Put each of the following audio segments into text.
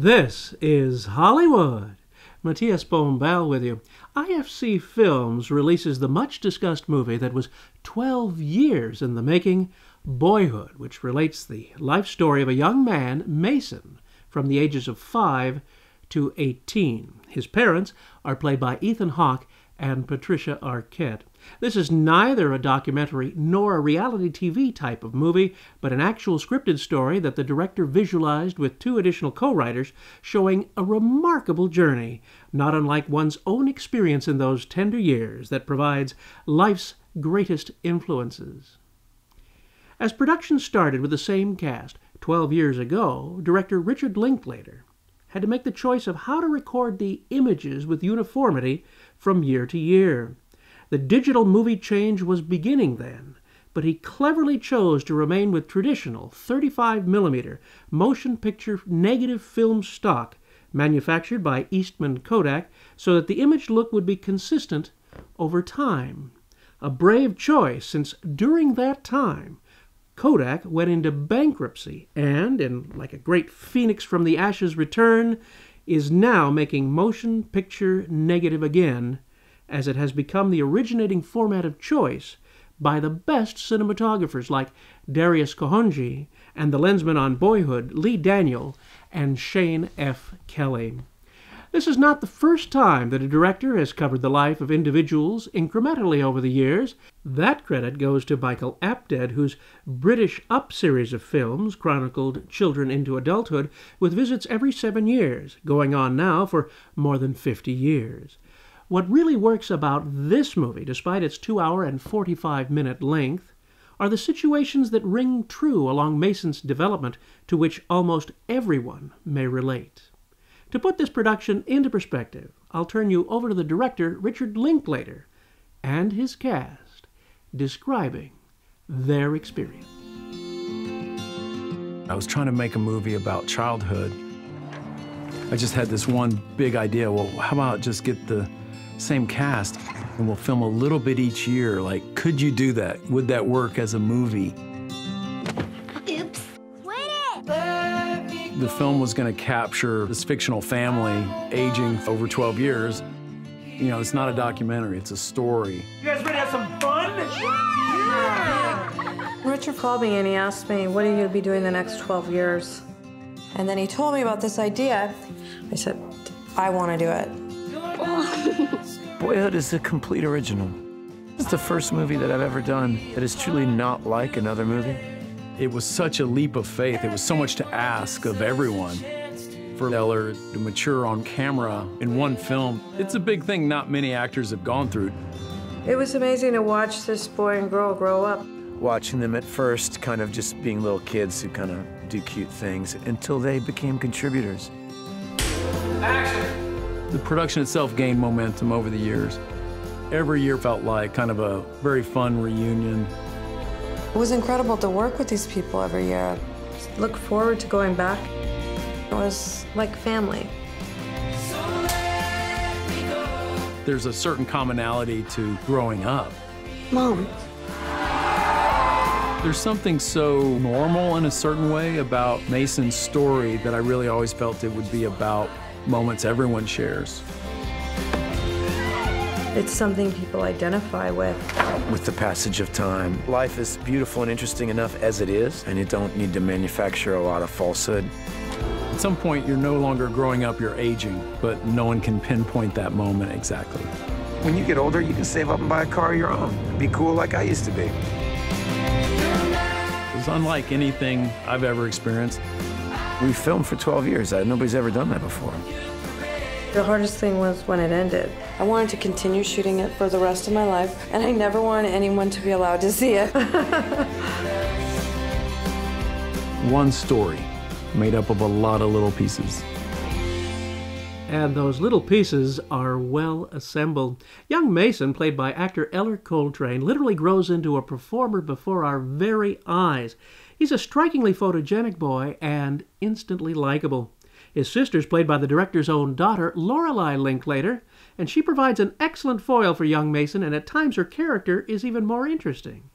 This is Hollywood. Matías Bombal with you. IFC Films releases the much-discussed movie that was 12 years in the making, Boyhood, which relates the life story of a young man, Mason, from the ages of 5 to 18. His parents are played by Ethan Hawke and Patricia Arquette. This is neither a documentary nor a reality TV type of movie, but an actual scripted story that the director visualized with 2 additional co-writers, showing a remarkable journey, not unlike one's own experience in those tender years, that provides life's greatest influences. As production started with the same cast 12 years ago, director Richard Linklater had to make the choice of how to record the images with uniformity from year to year. The digital movie change was beginning then, but he cleverly chose to remain with traditional 35mm motion picture negative film stock manufactured by Eastman Kodak so that the image look would be consistent over time. A brave choice, since during that time Kodak went into bankruptcy and, like a great phoenix from the ashes return, is now making motion picture negative again, as it has become the originating format of choice by the best cinematographers like Darius Kohonji and the lensman on Boyhood, Lee Daniel and Shane F. Kelly. This is not the first time that a director has covered the life of individuals incrementally over the years. That credit goes to Michael Apted, whose British Up series of films chronicled children into adulthood with visits every 7 years, going on now for more than 50 years. What really works about this movie, despite its 2-hour and 45-minute length, are the situations that ring true along Mason's development to which almost everyone may relate. To put this production into perspective, I'll turn you over to the director, Richard Linklater, and his cast, describing their experience. I was trying to make a movie about childhood. I just had this one big idea. Well, how about just get the same cast and we'll film a little bit each year? Like, could you do that? Would that work as a movie? Oops. Wait! The film was going to capture this fictional family aging over 12 years. You know, it's not a documentary, it's a story. You guys ready to have some fun? Yeah! Richard called me and he asked me, what are you going to be doing the next 12 years? And then he told me about this idea. I said, I want to do it. Boyhood is a complete original. It's the first movie that I've ever done that is truly not like another movie. It was such a leap of faith. It was so much to ask of everyone. For Eller to mature on camera in one film, it's a big thing not many actors have gone through. It was amazing to watch this boy and girl grow up. Watching them at first kind of just being little kids who kind of do cute things until they became contributors. Action! The production itself gained momentum over the years. Every year felt like kind of a very fun reunion. It was incredible to work with these people every year. Look forward to going back. It was like family. There's a certain commonality to growing up. Mom. There's something so normal in a certain way about Mason's story that I really always felt it would be about moments everyone shares. It's something people identify with. With the passage of time, life is beautiful and interesting enough as it is, and you don't need to manufacture a lot of falsehood. At some point, you're no longer growing up, you're aging, but no one can pinpoint that moment exactly. When you get older, you can save up and buy a car of your own. Be cool like I used to be. It was unlike anything I've ever experienced. We filmed for 12 years. Nobody's ever done that before. The hardest thing was when it ended. I wanted to continue shooting it for the rest of my life, and I never wanted anyone to be allowed to see it. One story made up of a lot of little pieces. And those little pieces are well assembled. Young Mason, played by actor Eller Coltrane, literally grows into a performer before our very eyes. He's a strikingly photogenic boy and instantly likable. His sister's played by the director's own daughter, Lorelei Linklater, and she provides an excellent foil for young Mason, and at times her character is even more interesting.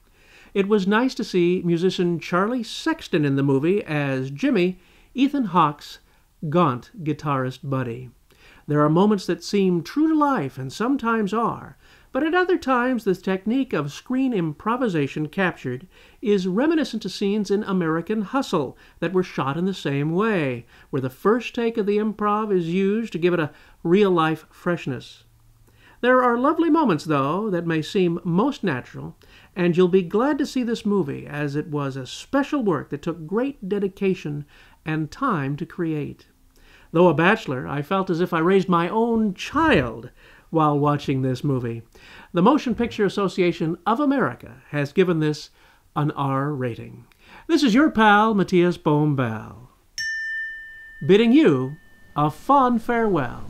It was nice to see musician Charlie Sexton in the movie as Jimmy, Ethan Hawke's gaunt guitarist Buddy. There are moments that seem true to life, and sometimes are, but at other times the technique of screen improvisation captured is reminiscent to scenes in American Hustle that were shot in the same way, where the first take of the improv is used to give it a real-life freshness. There are lovely moments, though, that may seem most natural, and you'll be glad to see this movie, as it was a special work that took great dedication and time to create. Though a bachelor, I felt as if I raised my own child while watching this movie. The Motion Picture Association of America has given this an R rating. This is your pal, Matías Bombal, bidding you a fond farewell.